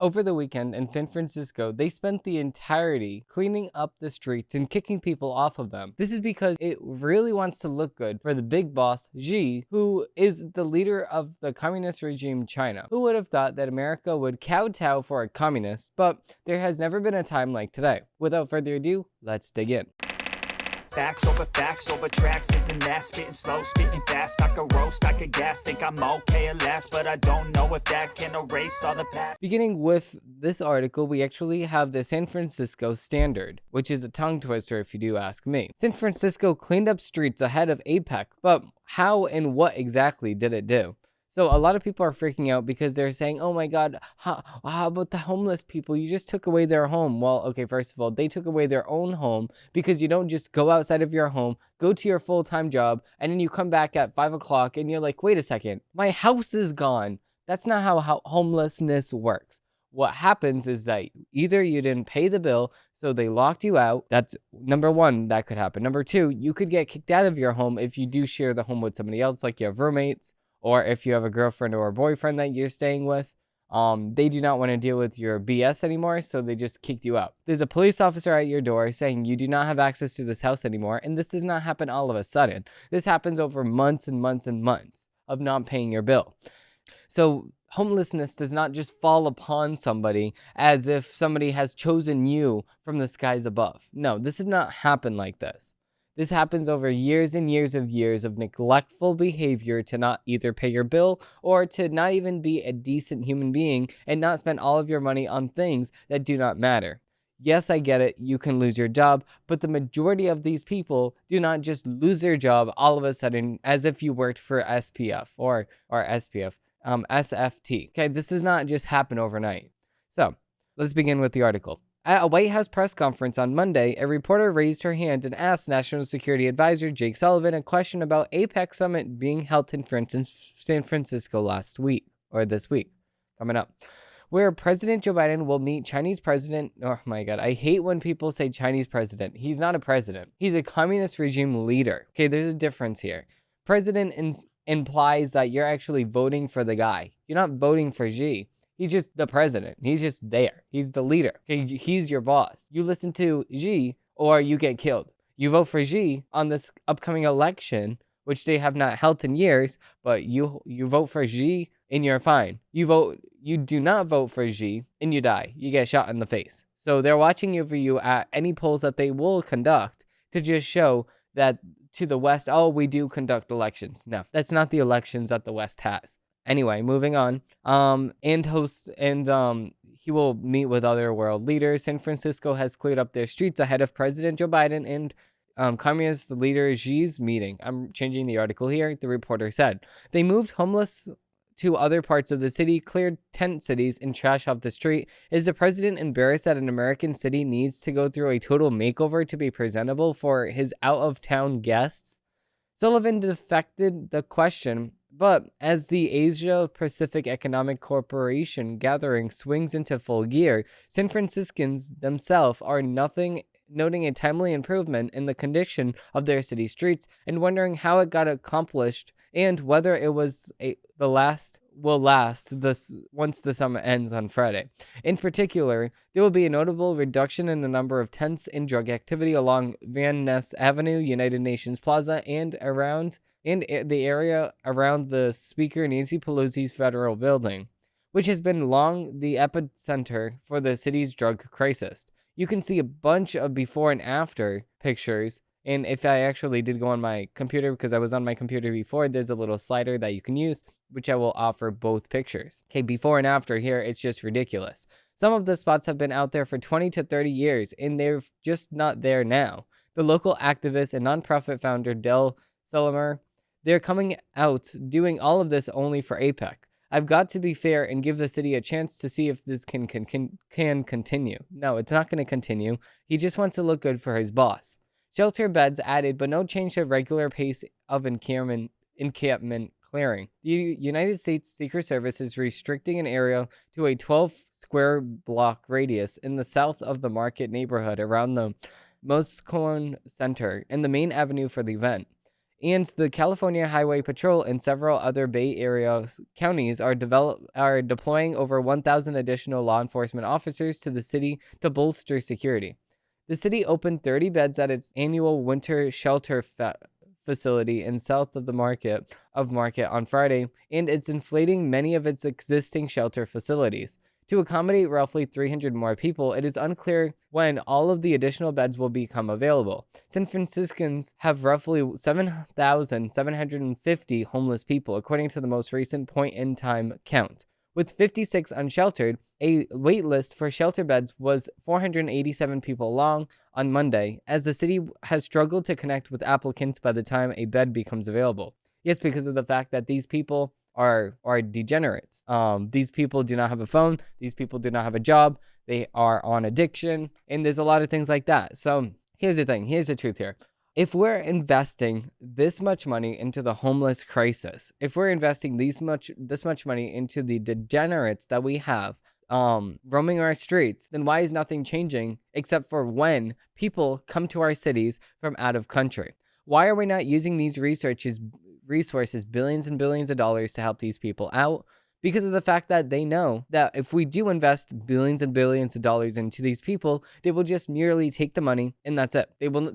Over the weekend in San Francisco, they spent the entirety cleaning up the streets and kicking people off of them. This is because it really wants to look good for the big boss, Xi, who is the leader of the communist regime China. Who would have thought that America would kowtow for a communist, but there has never been a time like today. Without further ado, let's dig in. Facts over tracks, this and that, spitting slow, spitting fast, I could roast, I could gas, think I'm okay at last, but I don't know if that can erase all the past. Beginning with this article, we actually have the San Francisco Standard, which is a tongue twister if you do ask me. San Francisco cleaned up streets ahead of APEC, but how and what exactly did it do? So a lot of people are freaking out because they're saying, oh my God, how about the homeless people? You just took away their home. Well, okay, first of all, they took away their own home because you don't just go outside of your home, go to your full-time job, and then you come back at 5 o'clock and you're like, wait a second, my house is gone. That's not how homelessness works. What happens is that either you didn't pay the bill, so they locked you out. That's number one, that could happen. Number two, you could get kicked out of your home if you do share the home with somebody else, like you have roommates. Or if you have a girlfriend or a boyfriend that you're staying with, they do not want to deal with your BS anymore, so they just kicked you out. There's a police officer at your door saying you do not have access to this house anymore, and this does not happen all of a sudden. This happens over months and months and months of not paying your bill. So homelessness does not just fall upon somebody as if somebody has chosen you from the skies above. No, this does not happen like this. This happens over years and years of neglectful behavior to not either pay your bill or to not even be a decent human being and not spend all of your money on things that do not matter. Yes, I get it, you can lose your job, but the majority of these people do not just lose their job all of a sudden as if you worked for SPF or SPF, SFT. Okay, this does not just happen overnight. So, let's begin with the article. At a White House press conference on Monday, a reporter raised her hand and asked National Security Advisor Jake Sullivan a question about APEC summit being held in San Francisco this week, coming up, where President Joe Biden will meet Chinese President. Oh my God, I hate when people say Chinese president. He's not a president. He's a communist regime leader. Okay, there's a difference here. President implies that you're actually voting for the guy. You're not voting for Xi. He's just the president. He's just there. He's the leader. Okay, he's your boss. You listen to Xi or you get killed. You vote for Xi on this upcoming election, which they have not held in years, but you vote for Xi and you're fine. You do not vote for Xi and you die. You get shot in the face. So they're watching over you at any polls that they will conduct to just show that to the West, oh, we do conduct elections. No, that's not the elections that the West has. Anyway, moving on. He will meet with other world leaders. San Francisco has cleared up their streets ahead of President Joe Biden and communist leader Xi's meeting. I'm changing the article here. The reporter said they moved homeless to other parts of the city, cleared tent cities, and trash off the street. Is the president embarrassed that an American city needs to go through a total makeover to be presentable for his out-of-town guests? Sullivan deflected the question, but as the Asia Pacific Economic Corporation gathering swings into full gear, San Franciscans themselves are noting a timely improvement in the condition of their city streets and wondering how it got accomplished and whether it was will last once the summer ends on Friday. In particular, there will be a notable reduction in the number of tents and drug activity along Van Ness Avenue, United Nations Plaza, and the area around the Speaker Nancy Pelosi's federal building, which has been long the epicenter for the city's drug crisis. You can see a bunch of before and after pictures. And if I actually did go on my computer, because I was on my computer before, there's a little slider that you can use, which I will offer both pictures. Okay, before and after here, it's just ridiculous. Some of the spots have been out there for 20 to 30 years, and they're just not there now. The local activist and nonprofit founder, Del Sullimer, they're coming out doing all of this only for APEC. I've got to be fair and give the city a chance to see if this can continue. No, it's not going to continue. He just wants to look good for his boss. Shelter beds added, but no change to regular pace of encampment clearing. The United States Secret Service is restricting an area to a 12 square block radius in the south of the Market neighborhood around the Moscone Center and the main avenue for the event. And the California Highway Patrol and several other Bay Area counties are deploying over 1,000 additional law enforcement officers to the city to bolster security. The city opened 30 beds at its annual winter shelter facility in south of the Market on Friday, and it's inflating many of its existing shelter facilities. To accommodate roughly 300 more people, it is unclear when all of the additional beds will become available. San Franciscans have roughly 7,750 homeless people, according to the most recent point-in-time count. With 56 unsheltered, a wait list for shelter beds was 487 people long on Monday, as the city has struggled to connect with applicants by the time a bed becomes available. Yes, because of the fact that these people are degenerates. These people do not have a phone. These people do not have a job. They are on addiction, and there's a lot of things like that. So here's the thing. Here's the truth here. If we're investing this much money into the homeless crisis, if we're investing this much money into the degenerates that we have roaming our streets, then why is nothing changing except for when people come to our cities from out of country? Why are we not using these resources, billions and billions of dollars, to help these people out? Because of the fact that they know that if we do invest billions and billions of dollars into these people, they will just merely take the money and that's it. They will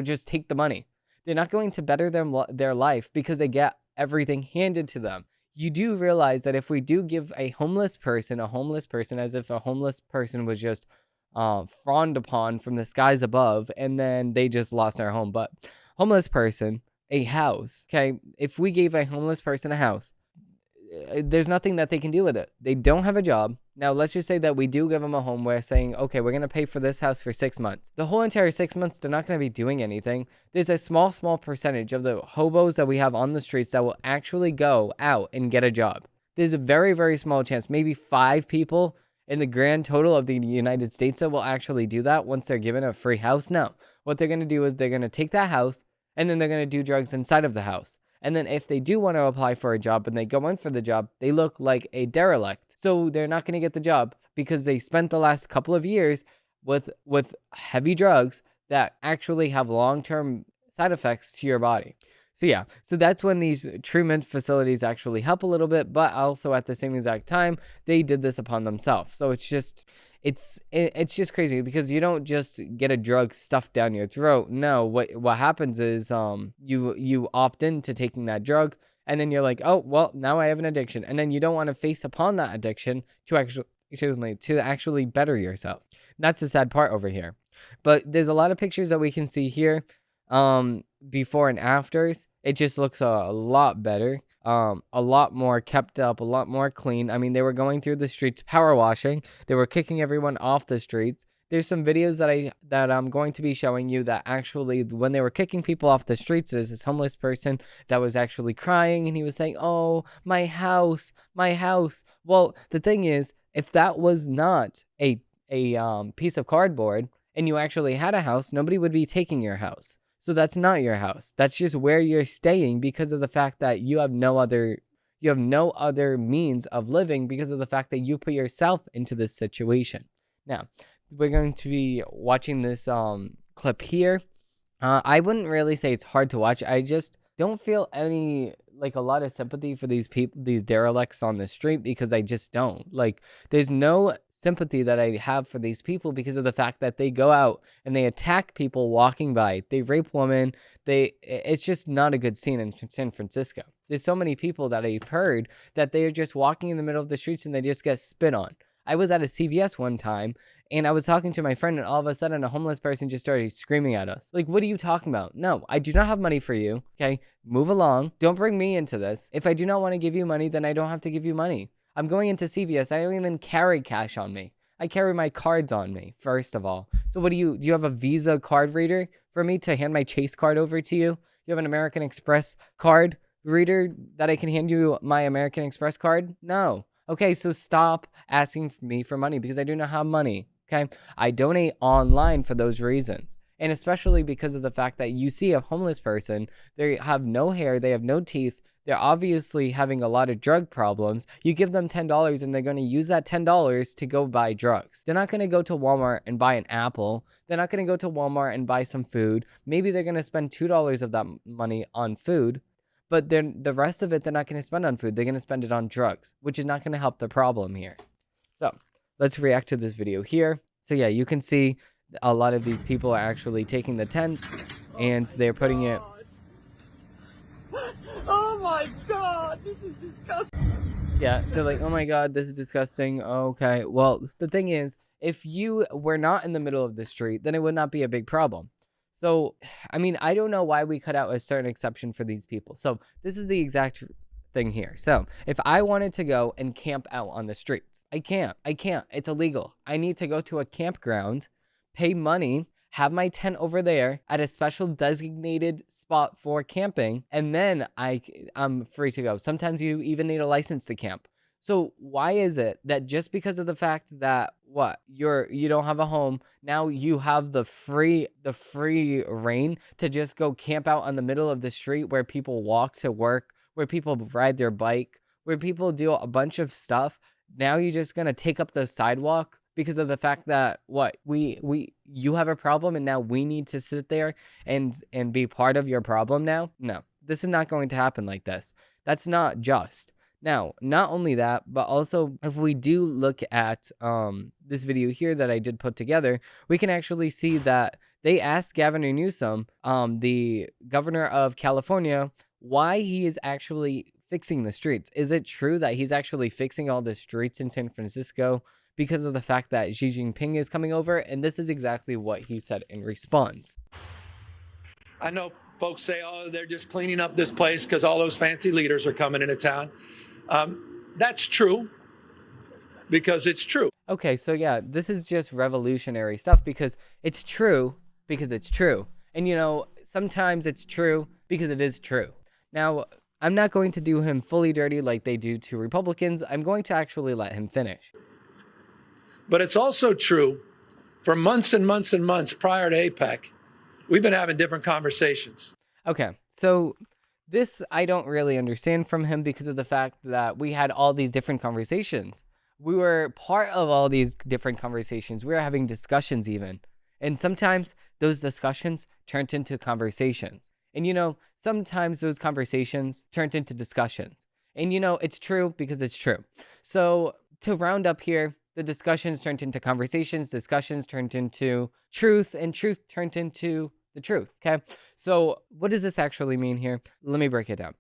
just take the money. They're not going to better their life because they get everything handed to them. You do realize that if we do give a homeless person, as if a homeless person was just frowned upon from the skies above and then they just lost their home. But homeless person, a house, okay? If we gave a homeless person a house, there's nothing that they can do with it. They don't have a job. Now, let's just say that we do give them a home. We're saying, okay, we're going to pay for this house for 6 months. The whole entire 6 months, they're not going to be doing anything. There's a small percentage of the hobos that we have on the streets that will actually go out and get a job. There's a very, very small chance, maybe 5 people in the grand total of the United States that will actually do that once they're given a free house. No, what they're going to do is they're going to take that house and then they're going to do drugs inside of the house. And then if they do want to apply for a job and they go in for the job, they look like a derelict. So they're not going to get the job because they spent the last couple of years with heavy drugs that actually have long-term side effects to your body. So yeah, so that's when these treatment facilities actually help a little bit, but also at the same exact time, they did this upon themselves. So it's just crazy because you don't just get a drug stuffed down your throat. No, what happens is you opt into taking that drug, and then you're like, oh well, now I have an addiction, and then you don't want to face upon that addiction to actually better yourself. And that's the sad part over here. But there's a lot of pictures that we can see here, before and afters. It just looks a lot better. A lot more kept up, a lot more clean. I mean, they were going through the streets power washing. They were kicking everyone off the streets. There's some videos that I'm going to be showing you that actually when they were kicking people off the streets, there's this homeless person that was actually crying and he was saying, "Oh, my house, my house." Well, the thing is, if that was not a piece of cardboard and you actually had a house, nobody would be taking your house. So that's not your house. That's just where you're staying because of the fact that you have no other means of living because of the fact that you put yourself into this situation. Now, we're going to be watching this clip here. I wouldn't really say it's hard to watch. I just don't feel a lot of sympathy for these people, these derelicts on the street, because I just don't. There's no sympathy that I have for these people because of the fact that they go out and they attack people walking by. They rape women. It's just not a good scene in San Francisco. There's so many people that I've heard that they are just walking in the middle of the streets and they just get spit on. I was at a CVS one time and I was talking to my friend and all of a sudden a homeless person just started screaming at us. Like, what are you talking about? No, I do not have money for you. Okay, move along. Don't bring me into this. If I do not want to give you money, then I don't have to give you money. I'm going into CVS. I don't even carry cash on me. I carry my cards on me, first of all. So what do you have a Visa card reader for me to hand my Chase card over to you? You have an American Express card reader that I can hand you my American Express card? No. Okay, so stop asking me for money because I do not have money. Okay, I donate online for those reasons. And especially because of the fact that you see a homeless person, they have no hair, they have no teeth, they're obviously having a lot of drug problems. You give them $10 and they're going to use that $10 to go buy drugs. They're not going to go to Walmart and buy an apple. They're not going to go to Walmart and buy some food. Maybe they're going to spend $2 of that money on food, but then the rest of it they're not going to spend on food. They're going to spend it on drugs, which is not going to help the problem here. So let's react to this video here. So yeah, you can see a lot of these people are actually taking the tent and they're putting it. Oh my god, this is disgusting. Yeah, they're like, oh my god, this is disgusting. Okay, well, the thing is, if you were not in the middle of the street, then it would not be a big problem. So, I mean, I don't know why we cut out a certain exception for these people. So this is the exact thing here. So if I wanted to go and camp out on the streets, I can't. It's illegal. I need to go to a campground, pay money, have my tent over there at a special designated spot for camping, and then I'm free to go. Sometimes you even need a license to camp. So why is it that just because of the fact that you don't have a home, now you have the free reign to just go camp out on the middle of the street where people walk to work, where people ride their bike, where people do a bunch of stuff? Now you're just gonna take up the sidewalk because of the fact that you have a problem and now we need to sit there and be part of your problem now? No, this is not going to happen like this. That's not just. Now, not only that, but also if we do look at this video here that I did put together, we can actually see that they asked Gavin Newsom, the governor of California, why he is actually fixing the streets. Is it true that he's actually fixing all the streets in San Francisco because of the fact that Xi Jinping is coming over? And this is exactly what he said in response. I know folks say, oh, they're just cleaning up this place because all those fancy leaders are coming into town. That's true because it's true. Okay, so yeah, this is just revolutionary stuff because it's true. And you know, sometimes it's true because it is true. Now, I'm not going to do him fully dirty like they do to Republicans. I'm going to actually let him finish. But it's also true for months and months and months prior to APEC, we've been having different conversations. Okay, so this I don't really understand from him because of the fact that we had all these different conversations. We were part of all these different conversations. We were having discussions even. And sometimes those discussions turned into conversations. And you know, sometimes those conversations turned into discussions. And you know, it's true because it's true. So to round up here, the discussions turned into conversations, discussions turned into truth, and truth turned into the truth, okay? So what does this actually mean here? Let me break it down.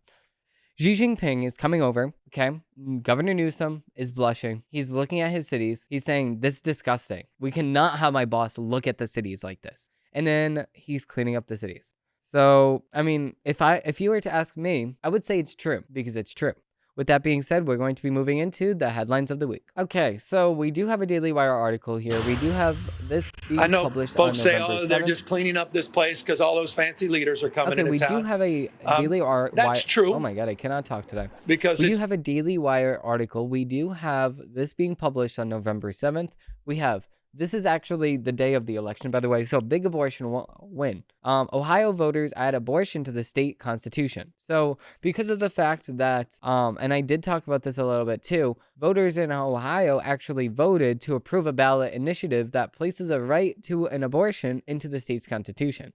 Xi Jinping is coming over, okay? Governor Newsom is blushing. He's looking at his cities. He's saying, this is disgusting. We cannot have my boss look at the cities like this. And then he's cleaning up the cities. So, I mean, if you were to ask me, I would say it's true because it's true. With that being said, we're going to be moving into the headlines of the week. Okay, so we do have a Daily Wire article here. We do have this being published on November 7th. I know folks say, oh, they're just cleaning up this place because all those fancy leaders are coming into town. Okay, we do have a Daily Wire. That's true. Oh my God, I cannot talk today. Because we do have a Daily Wire article. We do have this being published on November 7th. We have, this is actually the day of the election, by the way. So big abortion win. Ohio voters add abortion to the state constitution. So because of the fact that, and I did talk about this a little bit too, voters in Ohio actually voted to approve a ballot initiative that places a right to an abortion into the state's constitution.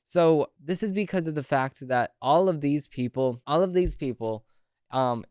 So this is because of the fact that all of these people, either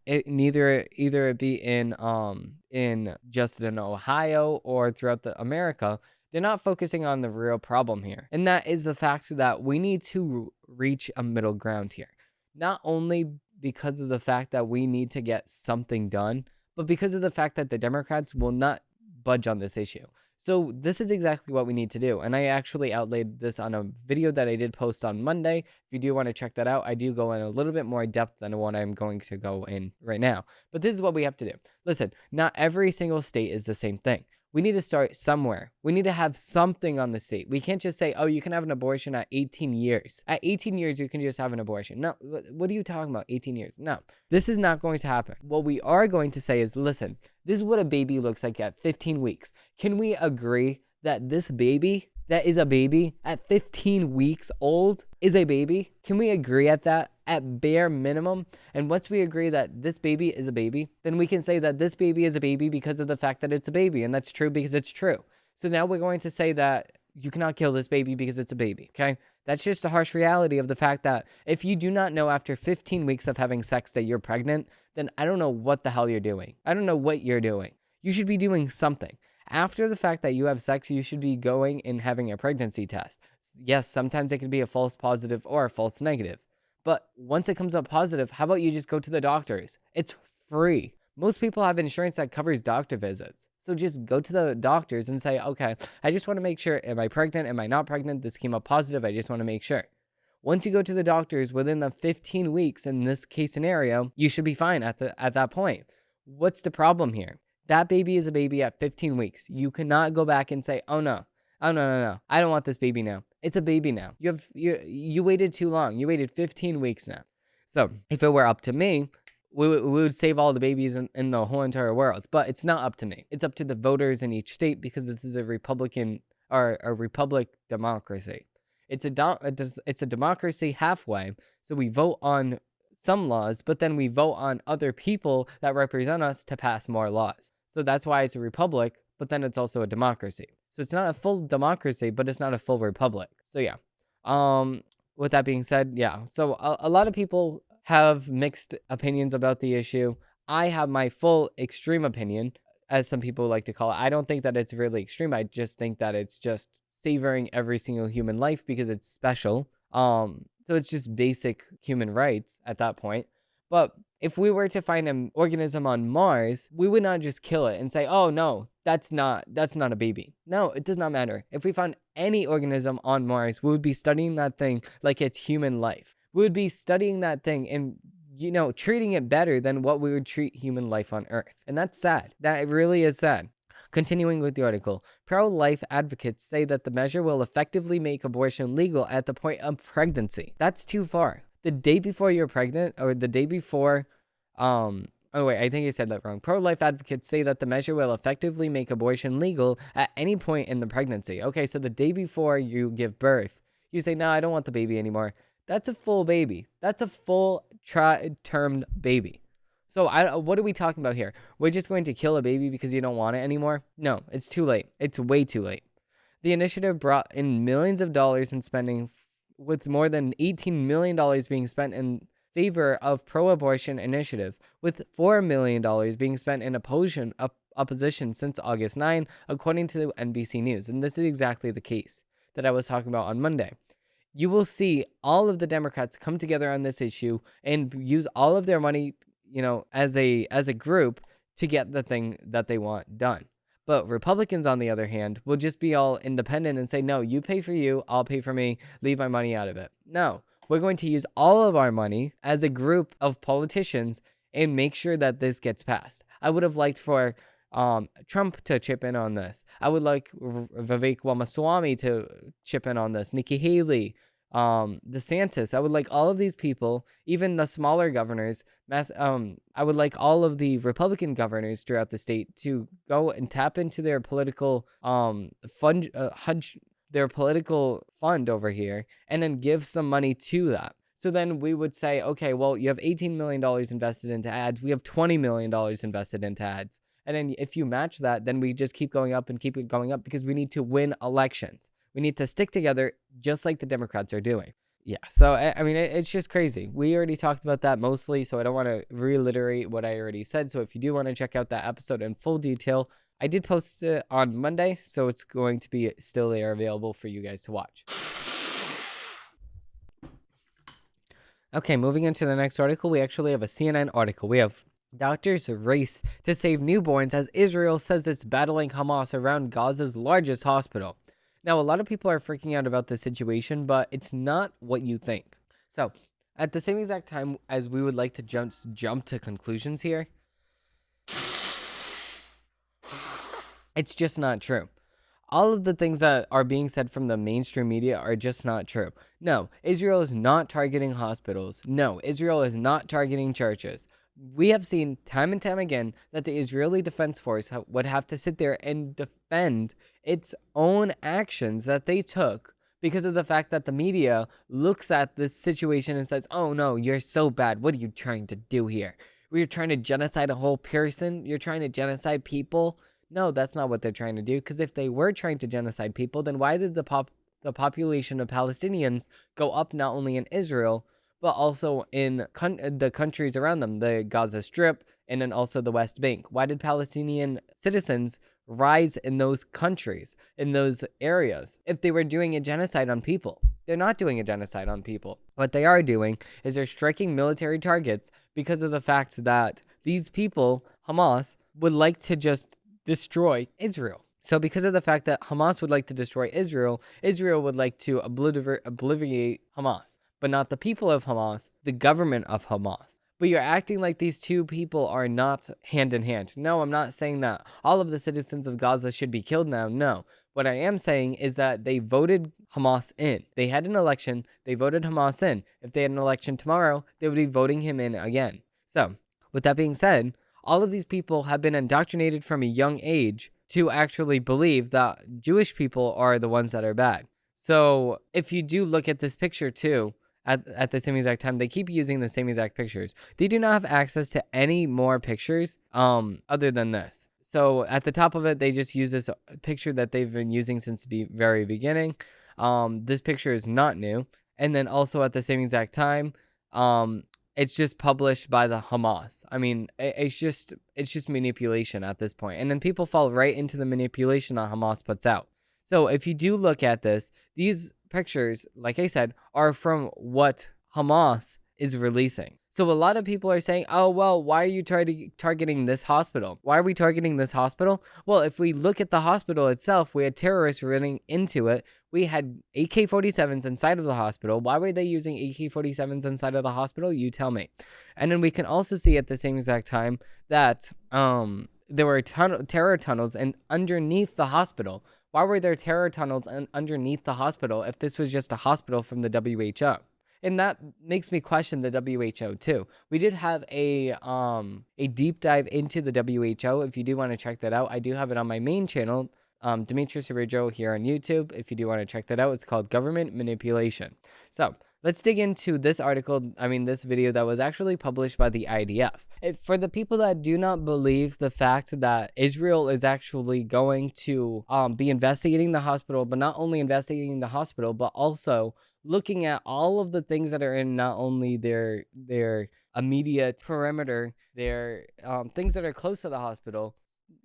it be in just in Ohio or throughout America, they're not focusing on the real problem here. And that is the fact that we need to reach a middle ground here. Not only because of the fact that we need to get something done, but because of the fact that the Democrats will not budge on this issue. So this is exactly what we need to do. And I actually outlaid this on a video that I did post on Monday. If you do want to check that out, I do go in a little bit more depth than what I'm going to go in right now. But this is what we have to do. Listen, not every single state is the same thing. We need to start somewhere. We need to have something on the state. We can't just say, oh, you can have an abortion at 18 years. At 18 years, you can just have an abortion. No, what are you talking about? 18 years? No, this is not going to happen. What we are going to say is, listen, this is what a baby looks like at 15 weeks. Can we agree that this baby that is a baby at 15 weeks old is a baby? Can we agree at that at bare minimum? And once we agree that this baby is a baby, then we can say that this baby is a baby because of the fact that it's a baby. And that's true because it's true. So now we're going to say that you cannot kill this baby because it's a baby, okay? That's just a harsh reality of the fact that if you do not know after 15 weeks of having sex that you're pregnant, then I don't know what the hell you're doing. I don't know what you're doing. You should be doing something. After the fact that you have sex, you should be going and having a pregnancy test. Yes, sometimes it can be a false positive or a false negative. But once it comes up positive, how about you just go to the doctors? It's free. Most people have insurance that covers doctor visits. So just go to the doctors and say, okay, I just want to make sure, am I pregnant? Am I not pregnant? This came up positive. I just want to make sure. Once you go to the doctors within the 15 weeks in this case scenario, you should be fine at that point. What's the problem here? That baby is a baby at 15 weeks. You cannot go back and say, oh no, no. I don't want this baby now. It's a baby now. You waited too long. You waited 15 weeks now. So if it were up to me, we would save all the babies in the whole entire world. But it's not up to me. It's up to the voters in each state because this is a republic democracy. It's a democracy halfway. So we vote on some laws, but then we vote on other people that represent us to pass more laws. So that's why it's a republic, but then it's also a democracy. So it's not a full democracy, but it's not a full republic. So yeah. With that being said, yeah. So a lot of people have mixed opinions about the issue. I have my full extreme opinion, as some people like to call it. I don't think that it's really extreme. I just think that it's just savoring every single human life because it's special. So it's just basic human rights at that point. But if we were to find an organism on Mars, we would not just kill it and say, oh no, that's not a baby. No, it does not matter. If we found any organism on Mars, we would be studying that thing like it's human life. We would be studying that thing and, treating it better than what we would treat human life on Earth. And that's sad. That really is sad. Continuing with the article, pro-life advocates say that the measure will effectively make abortion legal at the point of pregnancy. That's too far. The day before you're pregnant, or the day before, I think I said that wrong. Pro-life advocates say that the measure will effectively make abortion legal at any point in the pregnancy. Okay, so the day before you give birth, you say, no, I don't want the baby anymore. That's a full baby. That's a full termed baby. So what are we talking about here? We're just going to kill a baby because you don't want it anymore? No, it's too late. It's way too late. The initiative brought in millions of dollars in spending, with more than $18 million being spent in favor of pro-abortion initiative, with $4 million being spent in opposition since August 9, according to NBC News. And this is exactly the case that I was talking about on Monday. You will see all of the Democrats come together on this issue and use all of their money, as a group to get the thing that they want done. But Republicans, on the other hand, will just be all independent and say, no, you pay for you, I'll pay for me, leave my money out of it. No, we're going to use all of our money as a group of politicians and make sure that this gets passed. I would have liked for Trump to chip in on this. I would like Vivek Ramaswamy to chip in on this, Nikki Haley, DeSantis. I would like all of these people, even the smaller governors, I would like all of the Republican governors throughout the state to go and tap into their political their political fund over here and then give some money to that. So then we would say, okay, well, you have $18 million invested into ads. We have $20 million invested into ads. And then if you match that, then we just keep going up and keep it going up because we need to win elections. We need to stick together just like the Democrats are doing. Yeah, so, I mean, it's just crazy. We already talked about that mostly, so I don't want to reiterate what I already said. So if you do want to check out that episode in full detail, I did post it on Monday, so it's going to be still there available for you guys to watch. Okay, moving into the next article, we actually have a CNN article. We have doctors race to save newborns as Israel says it's battling Hamas around Gaza's largest hospital. Now, a lot of people are freaking out about this situation, but it's not what you think. So, at the same exact time as we would like to jump to conclusions here, it's just not true. All of the things that are being said from the mainstream media are just not true. No, Israel is not targeting hospitals. No, Israel is not targeting churches. we have seen time and time again that the Israeli Defense Force would have to sit there and defend its own actions that they took because of the fact that the media looks at this situation and says, oh no, you're so bad. What are you trying to do here? You're trying to genocide a whole person? You're trying to genocide people? No, that's not what they're trying to do. Because if they were trying to genocide people, then why did the population of Palestinians go up not only in Israel, but also in the countries around them, the Gaza Strip, and then also the West Bank? Why did Palestinian citizens rise in those countries, in those areas, if they were doing a genocide on people? They're not doing a genocide on people. What they are doing is they're striking military targets because of the fact that these people, Hamas, would like to just destroy Israel. So because of the fact that Hamas would like to destroy Israel, Israel would like to obliviate Hamas, but not the people of Hamas, the government of Hamas. But you're acting like these two people are not hand in hand. No, I'm not saying that all of the citizens of Gaza should be killed now. No. What I am saying is that they voted Hamas in. They had an election. They voted Hamas in. If they had an election tomorrow, they would be voting him in again. So, with that being said, all of these people have been indoctrinated from a young age to actually believe that Jewish people are the ones that are bad. So, if you do look at this picture too, at the same exact time, they keep using the same exact pictures. They do not have access to any more pictures other than this. So at the top of it, they just use this picture that they've been using since the very beginning. This picture is not new. And then also at the same exact time, it's just published by the Hamas. I mean, it's just manipulation at this point. And then people fall right into the manipulation that Hamas puts out. So if you do look at this, these pictures, like I said, are from what Hamas is releasing. So a lot of people are saying, oh, well, why are you targeting this hospital? Why are we targeting this hospital? Well, if we look at the hospital itself, we had terrorists running into it. We had AK-47s inside of the hospital. Why were they using AK-47s inside of the hospital? You tell me. And then we can also see at the same exact time that there were terror tunnels and underneath the hospital. Why were there terror tunnels underneath the hospital if this was just a hospital from the WHO? And that makes me question the WHO too. We did have a deep dive into the WHO. If you do want to check that out, I do have it on my main channel, Demetrius Orijo here on YouTube. If you do want to check that out, it's called Government Manipulation. So let's dig into this this video that was actually published by the IDF. For the people that do not believe the fact that Israel is actually going to be investigating the hospital, but not only investigating the hospital, but also looking at all of the things that are in not only their immediate perimeter, their things that are close to the hospital,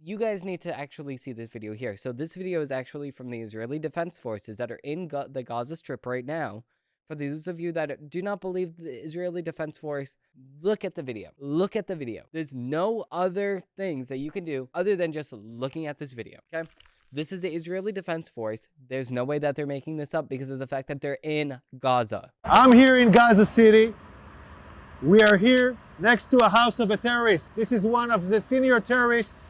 you guys need to actually see this video here. So this video is actually from the Israeli Defense Forces that are in the Gaza Strip right now. For those of you that do not believe the Israeli Defense Force, look at the video. Look at the video. There's no other things that you can do other than just looking at this video, okay? This is the Israeli Defense Force. There's no way that they're making this up because of the fact that they're in Gaza. I'm here in Gaza City. We are here next to a house of a terrorist. This is one of the senior terrorists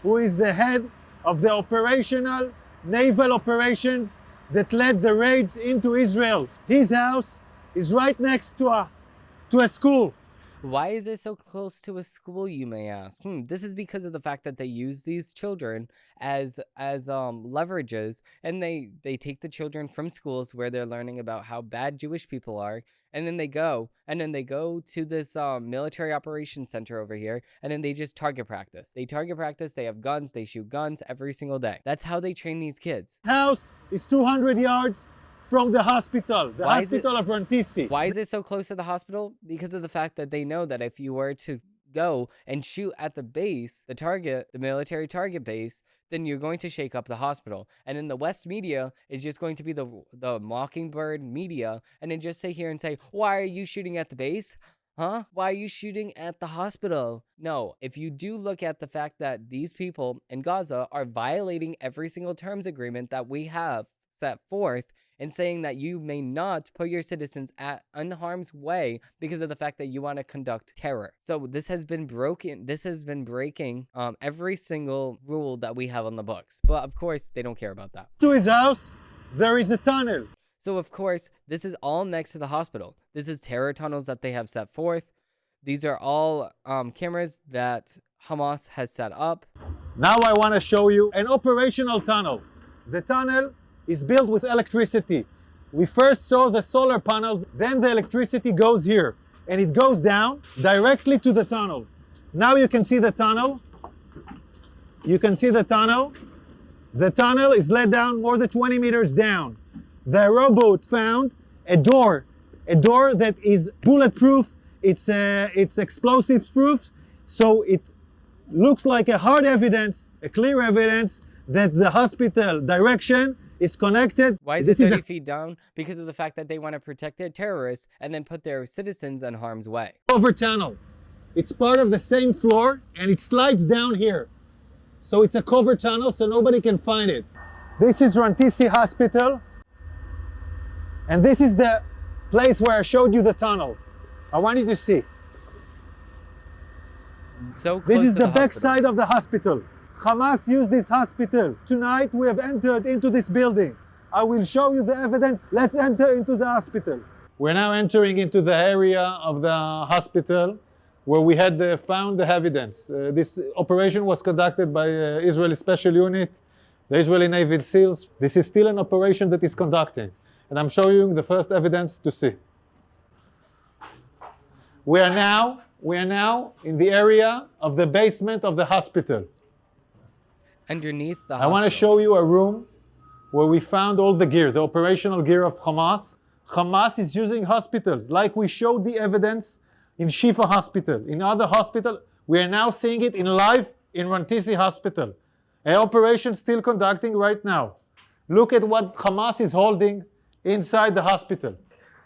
who is the head of the operational naval operations that led the raids into Israel. His house is right next to a school. Why is it so close to a school, you may ask? This is because of the fact that they use these children as leverages, and they take the children from schools where they're learning about how bad Jewish people are, and then they go to this military operations center over here, and then they just target practice. They target practice, they have guns, they shoot guns every single day. That's how they train these kids. House is 200 yards from the hospital, the hospital of Rantisi. Why is it so close to the hospital? Because of the fact that they know that if you were to go and shoot at the base, the military target base, then you're going to shake up the hospital. And then the West media is just going to be the Mockingbird media, and then just sit here and say, why are you shooting at the base? Huh? Why are you shooting at the hospital? No, if you do look at the fact that these people in Gaza are violating every single terms agreement that we have set forth, and saying that you may not put your citizens at unharm's way because of the fact that you want to conduct terror. So this has been broken. This has been breaking every single rule that we have on the books. But of course, they don't care about that. To his house, there is a tunnel. So of course, this is all next to the hospital. This is terror tunnels that they have set forth. These are all cameras that Hamas has set up. Now I want to show you an operational tunnel. The tunnel is built with electricity. We first saw the solar panels, then the electricity goes here, and it goes down directly to the tunnel. Now you can see the tunnel. You can see the tunnel. The tunnel is let down more than 20 meters down. The robot found a door that is bulletproof. It's explosives proof, so it looks like a hard evidence, a clear evidence that the hospital direction is connected. Why is it 30 feet down? Because of the fact that they want to protect their terrorists and then put their citizens in harm's way. Over tunnel. It's part of the same floor and it slides down here. So it's a cover tunnel so nobody can find it. This is Rantisi Hospital. And this is the place where I showed you the tunnel. I want you to see. So close This is to the the back hospital. side of the hospital. Hamas used this hospital. Tonight we have entered into this building. I will show you the evidence. Let's enter into the hospital. We're now entering into the area of the hospital where we had found the evidence. This operation was conducted by Israeli Special Unit, the Israeli Navy SEALs. This is still an operation that is conducting. And I'm showing you the first evidence to see. We are now in the area of the basement of the hospital. Underneath the I want to show you a room where we found all the gear, the operational gear of Hamas. Hamas is using hospitals, like we showed the evidence in Shifa Hospital. In other hospitals, we are now seeing it in live in Rantisi Hospital. An operation still conducting right now. Look at what Hamas is holding inside the hospital.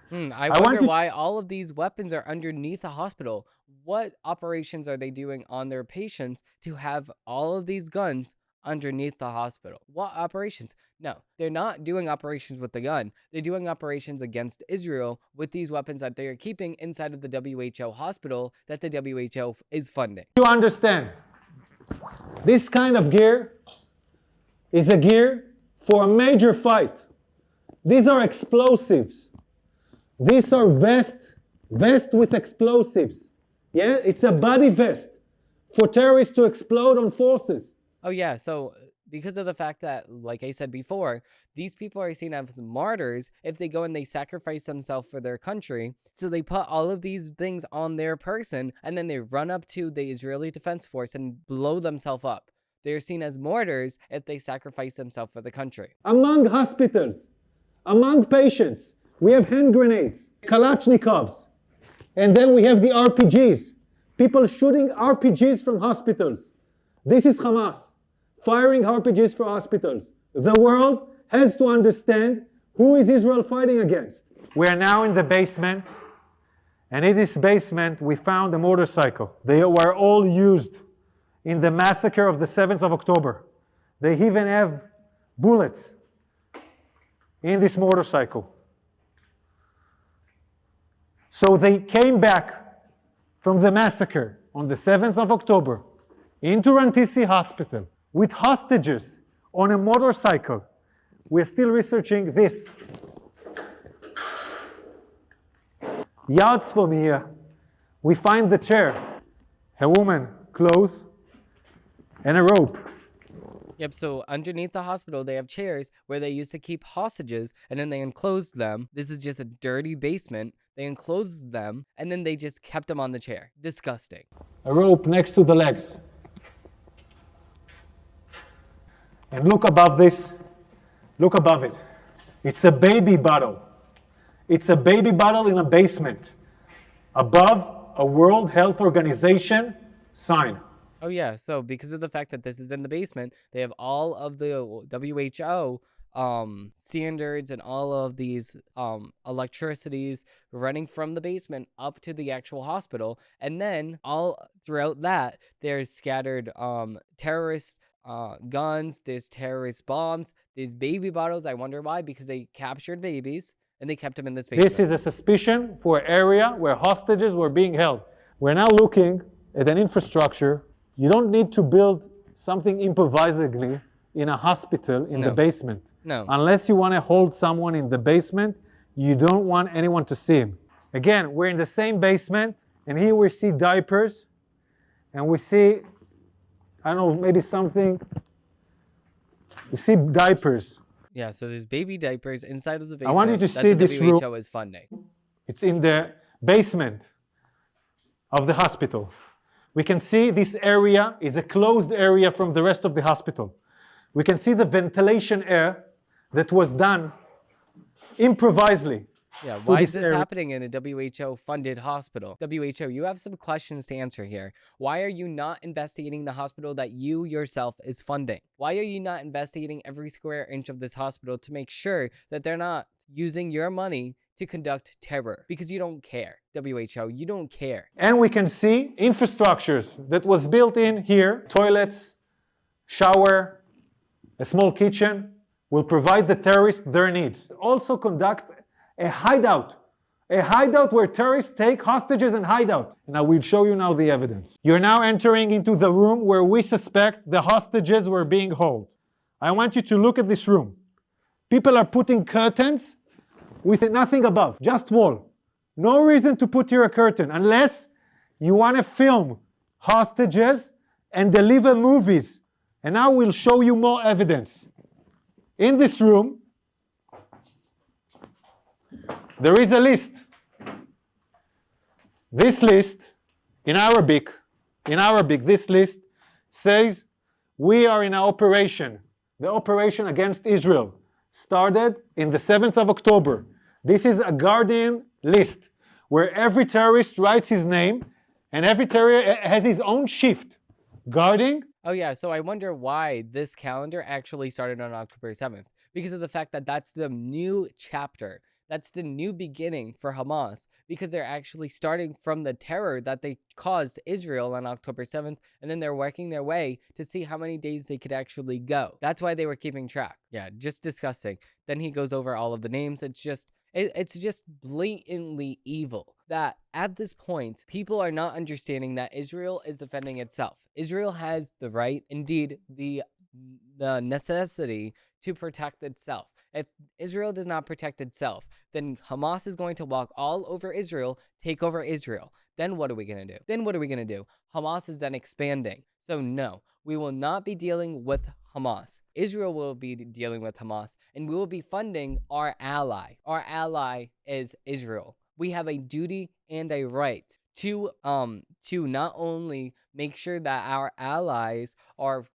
I wonder why all of these weapons are underneath a hospital. What operations are they doing on their patients to have all of these guns underneath the hospital? What operations? No, they're not doing operations with the gun. They're doing operations against Israel with these weapons that they are keeping inside of the WHO hospital that the WHO is funding. You understand, this kind of gear is a gear for a major fight. These are explosives. These are vests with explosives. Yeah, it's a body vest for terrorists to explode on forces. Oh yeah, so because of the fact that, like I said before, these people are seen as martyrs if they go and they sacrifice themselves for their country. So they put all of these things on their person and then they run up to the Israeli Defense Force and blow themselves up. They're seen as martyrs if they sacrifice themselves for the country. Among hospitals, among patients, we have hand grenades, Kalashnikovs, and then we have the RPGs. People shooting RPGs from hospitals. This is Hamas, firing RPGs for hospitals. The world has to understand who is Israel fighting against. We are now in the basement, and in this basement we found a motorcycle. They were all used in the massacre of the 7th of October. They even have bullets in this motorcycle. So they came back from the massacre on the 7th of October into Rantisi Hospital with hostages on a motorcycle. We're still researching this. Yards from here, we find the chair, a woman, clothes, and a rope. Yep, so underneath the hospital, they have chairs where they used to keep hostages, and then they enclosed them. This is just a dirty basement. They enclosed them, and then they just kept them on the chair. Disgusting. A rope next to the legs. And look above this. Look above it. It's a baby bottle. It's a baby bottle in a basement. Above a World Health Organization sign. Oh yeah, so because of the fact that this is in the basement, they have all of the WHO standards and all of these electricities running from the basement up to the actual hospital, and then all throughout that there's scattered terrorist guns, there's terrorist bombs, there's baby bottles. I wonder why, because they captured babies and they kept them in this basement. This is a suspicion for an area where hostages were being held. We're now looking at an infrastructure. You don't need to build something improvisedly in a hospital in the basement. No. Unless you want to hold someone in the basement, you don't want anyone to see him. Again, we're in the same basement, And here we see diapers, and we see, I don't know, maybe something. We see diapers. Yeah, so there's baby diapers inside of the basement. I want you to that see the this room. WHO is funding. It's in the basement of the hospital. We can see this area is a closed area from the rest of the hospital. We can see the ventilation air that was done improvisely. Yeah, why is this this area. happening in a WHO-funded hospital? WHO, you have some questions to answer here. Why are you not investigating the hospital that you yourself is funding? Why are you not investigating every square inch of this hospital to make sure that they're not using your money to conduct terror? Because you don't care. WHO, you don't care. And we can see infrastructures that was built in here, toilets, shower, a small kitchen, will provide the terrorists their needs. Also conduct a hideout where terrorists take hostages and hide out. And I will show you now the evidence. You're now entering into the room where we suspect the hostages were being held. I want you to look at this room. People are putting curtains with nothing above, just wall. No reason to put here a curtain unless you want to film hostages and deliver movies. And now we'll show you more evidence. In this room, there is a list. This list, in Arabic, this list says, we are in an operation. The operation against Israel started in the 7th of October. This is a Guardian list where every terrorist writes his name and every terrorist has his own shift guarding. Oh yeah, so I wonder why this calendar actually started on October 7th. Because of the fact that that's the new chapter. That's the new beginning for Hamas, because they're actually starting from the terror that they caused to Israel on October 7th, and then they're working their way to see how many days they could actually go. That's why they were keeping track. Yeah, just disgusting. Then he goes over all of the names. It's just blatantly evil that at this point, people are not understanding that Israel is defending itself. Israel has the right, indeed, the necessity to protect itself. If Israel does not protect itself, then Hamas is going to walk all over Israel, take over Israel. Then what are we going to do? Hamas is then expanding. So no, we will not be dealing with Hamas. Israel will be dealing with Hamas, and we will be funding our ally. Our ally is Israel. We have a duty and a right to not only make sure that our allies are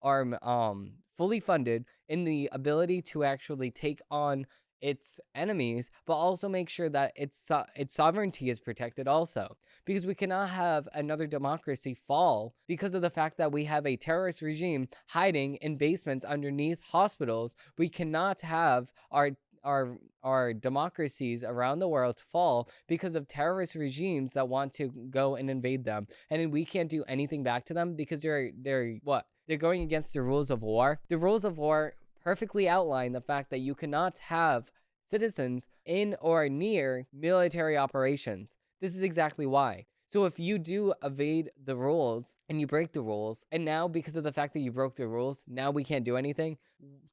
fully funded in the ability to actually take on its enemies, but also make sure that its sovereignty is protected also. Because we cannot have another democracy fall because of the fact that we have a terrorist regime hiding in basements underneath hospitals. We cannot have our democracies around the world fall because of terrorist regimes that want to go and invade them. And then we can't do anything back to them because they're what? They're going against the rules of war. The rules of war perfectly outline the fact that you cannot have citizens in or near military operations. This is exactly why. So if you do evade the rules and you break the rules, and now because of the fact that you broke the rules, now we can't do anything,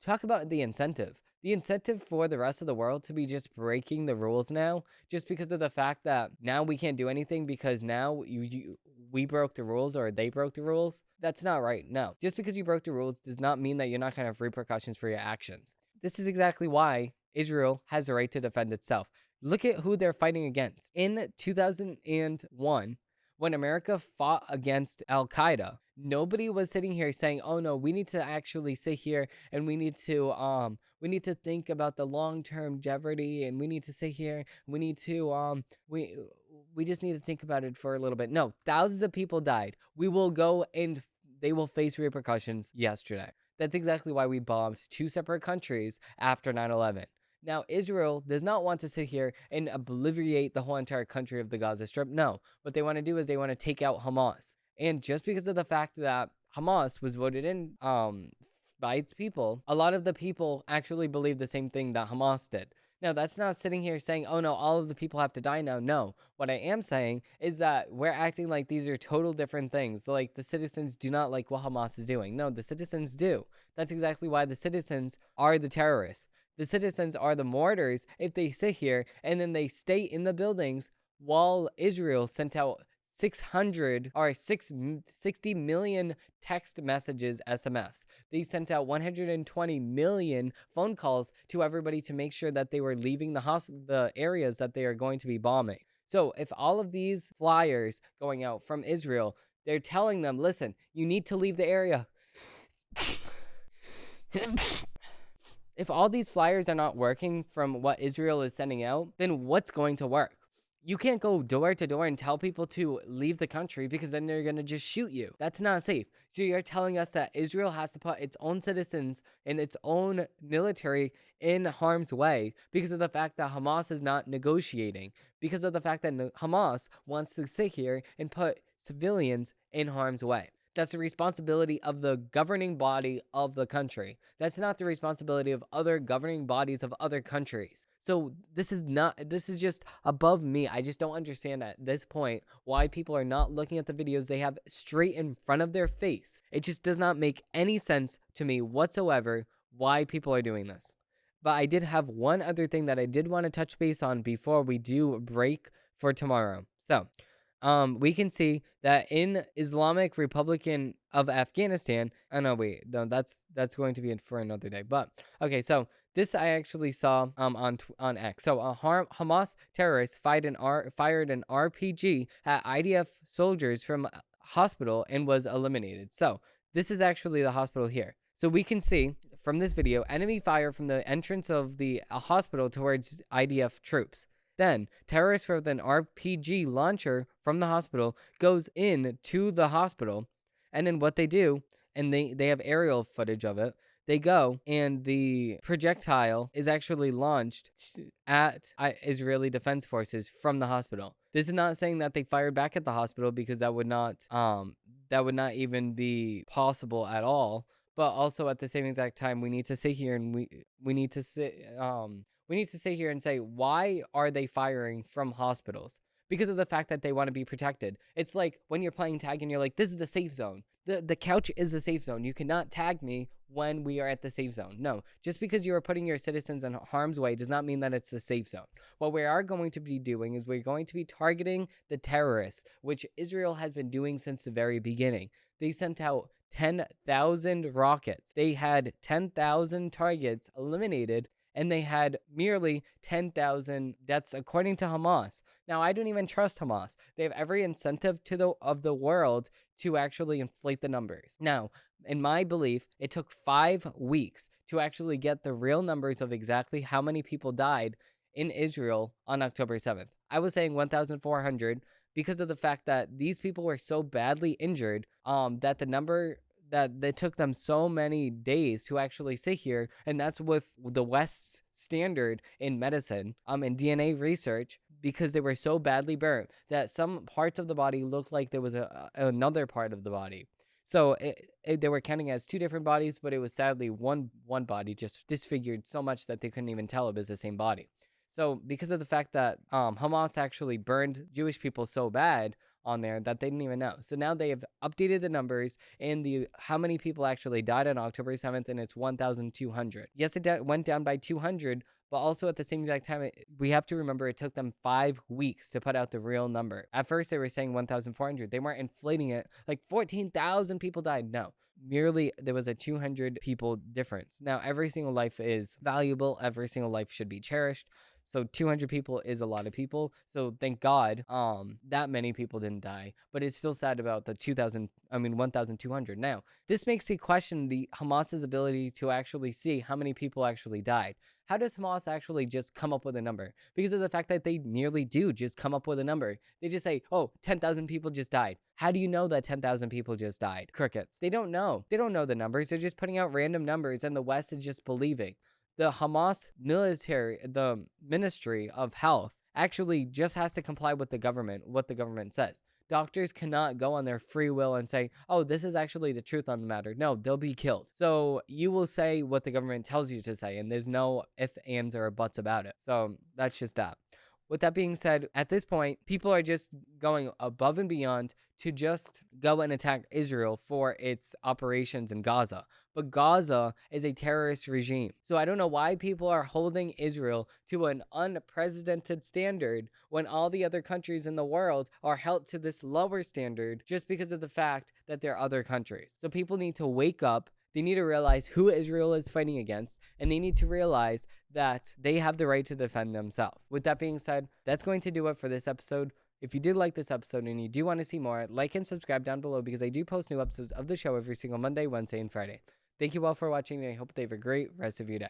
talk about the incentive. The incentive for the rest of the world to be just breaking the rules now, just because of the fact that now we can't do anything because now we broke the rules or they broke the rules. That's not right. No. Just because you broke the rules does not mean that you're not going to have repercussions for your actions. This is exactly why Israel has the right to defend itself. Look at who they're fighting against. In 2001, when America fought against Al-Qaeda, nobody was sitting here saying, oh no, we need to actually sit here and we need to think about the long-term jeopardy, and we need to sit here, we need to we just need to think about it for a little bit. No, thousands of people died. We will go and they will face repercussions yesterday. That's exactly why we bombed 2 separate countries after 9/11. Now, Israel does not want to sit here and obliterate the whole entire country of the Gaza Strip. No, what they want to do is they want to take out Hamas. And just because of the fact that Hamas was voted in by its people, a lot of the people actually believe the same thing that Hamas did. Now, that's not sitting here saying, oh no, all of the people have to die now. No, what I am saying is that we're acting like these are total different things. Like the citizens do not like what Hamas is doing. No, the citizens do. That's exactly why the citizens are the terrorists. The citizens are the martyrs if they sit here and then they stay in the buildings while Israel sent out 60 million text messages, SMS. They sent out 120 million phone calls to everybody to make sure that they were leaving the areas that they are going to be bombing. So if all of these flyers going out from Israel, they're telling them, listen, you need to leave the area. If all these flyers are not working from what Israel is sending out, then what's going to work? You can't go door to door and tell people to leave the country because then they're going to just shoot you. That's not safe. So you're telling us that Israel has to put its own citizens and its own military in harm's way because of the fact that Hamas is not negotiating, because of the fact that Hamas wants to sit here and put civilians in harm's way. That's the responsibility of the governing body of the country. That's not the responsibility of other governing bodies of other countries. So this is just above me. I just don't understand at this point why people are not looking at the videos they have straight in front of their face. It just does not make any sense to me whatsoever why people are doing this. But I did have one other thing that I did want to touch base on before we do break for tomorrow. So we can see that in Islamic Republican of Afghanistan, oh no, wait, no, that's going to be for another day. But okay, so this I actually saw on X. So Hamas terrorists fired an RPG at IDF soldiers from a hospital and was eliminated. So this is actually the hospital here. So we can see from this video enemy fire from the entrance of the hospital towards IDF troops. Then, terrorists with an RPG launcher from the hospital goes in to the hospital, and then what they do, and they have aerial footage of it, they go, and the projectile is actually launched at Israeli Defense Forces from the hospital. This is not saying that they fired back at the hospital, because that would not even be possible at all. But also at the same exact time, we need to sit here and we need to sit here and say, why are they firing from hospitals? Because of the fact that they want to be protected. It's like when you're playing tag and you're like, this is the safe zone. The couch is the safe zone. You cannot tag me when we are at the safe zone. No, just because you are putting your citizens in harm's way does not mean that it's the safe zone. What we are going to be doing is we're going to be targeting the terrorists, which Israel has been doing since the very beginning. They sent out 10,000 rockets. They had 10,000 targets eliminated, and they had merely 10,000 deaths according to Hamas. Now, I don't even trust Hamas. They have every incentive of the world to actually inflate the numbers. Now, in my belief, it took 5 weeks to actually get the real numbers of exactly how many people died in Israel on October 7th. I was saying 1,400 because of the fact that these people were so badly injured that the number that it took them so many days to actually sit here, and that's with the West's standard in medicine and DNA research, because they were so badly burnt that some parts of the body looked like there was another part of the body. So they were counting as 2 different bodies, but it was sadly one body just disfigured so much that they couldn't even tell it was the same body. So because of the fact that Hamas actually burned Jewish people so bad on there that they didn't even know. So now they have updated the numbers and how many people actually died on October 7th, and it's 1,200. Yes, it went down by 200, but also at the same exact time, we have to remember it took them 5 weeks to put out the real number. At first, they were saying 1,400. They weren't inflating it like 14,000 people died. No. Merely there was a 200 people difference. Now, every single life is valuable. Every single life should be cherished. So 200 people is a lot of people. So thank God that many people didn't die. But it's still sad about the 1,200. Now, this makes me question the Hamas's ability to actually see how many people actually died. How does Hamas actually just come up with a number? Because of the fact that they nearly do just come up with a number. They just say, oh, 10,000 people just died. How do you know that 10,000 people just died? Crickets. They don't know. They don't know the numbers. They're just putting out random numbers, and the West is just believing. The Hamas military, the Ministry of Health, actually just has to comply with what the government says. Doctors cannot go on their free will and say, oh, this is actually the truth on the matter. No, they'll be killed. So you will say what the government tells you to say, and there's no ifs, ands, or buts about it. So that's just that. With that being said, at this point, people are just going above and beyond to just go and attack Israel for its operations in Gaza. But Gaza is a terrorist regime. So I don't know why people are holding Israel to an unprecedented standard when all the other countries in the world are held to this lower standard just because of the fact that they're other countries. So people need to wake up. They need to realize who Israel is fighting against, and they need to realize that they have the right to defend themselves. With that being said, that's going to do it for this episode. If you did like this episode and you do want to see more, like and subscribe down below because I do post new episodes of the show every single Monday, Wednesday, and Friday. Thank you all for watching, and I hope they have a great rest of your day.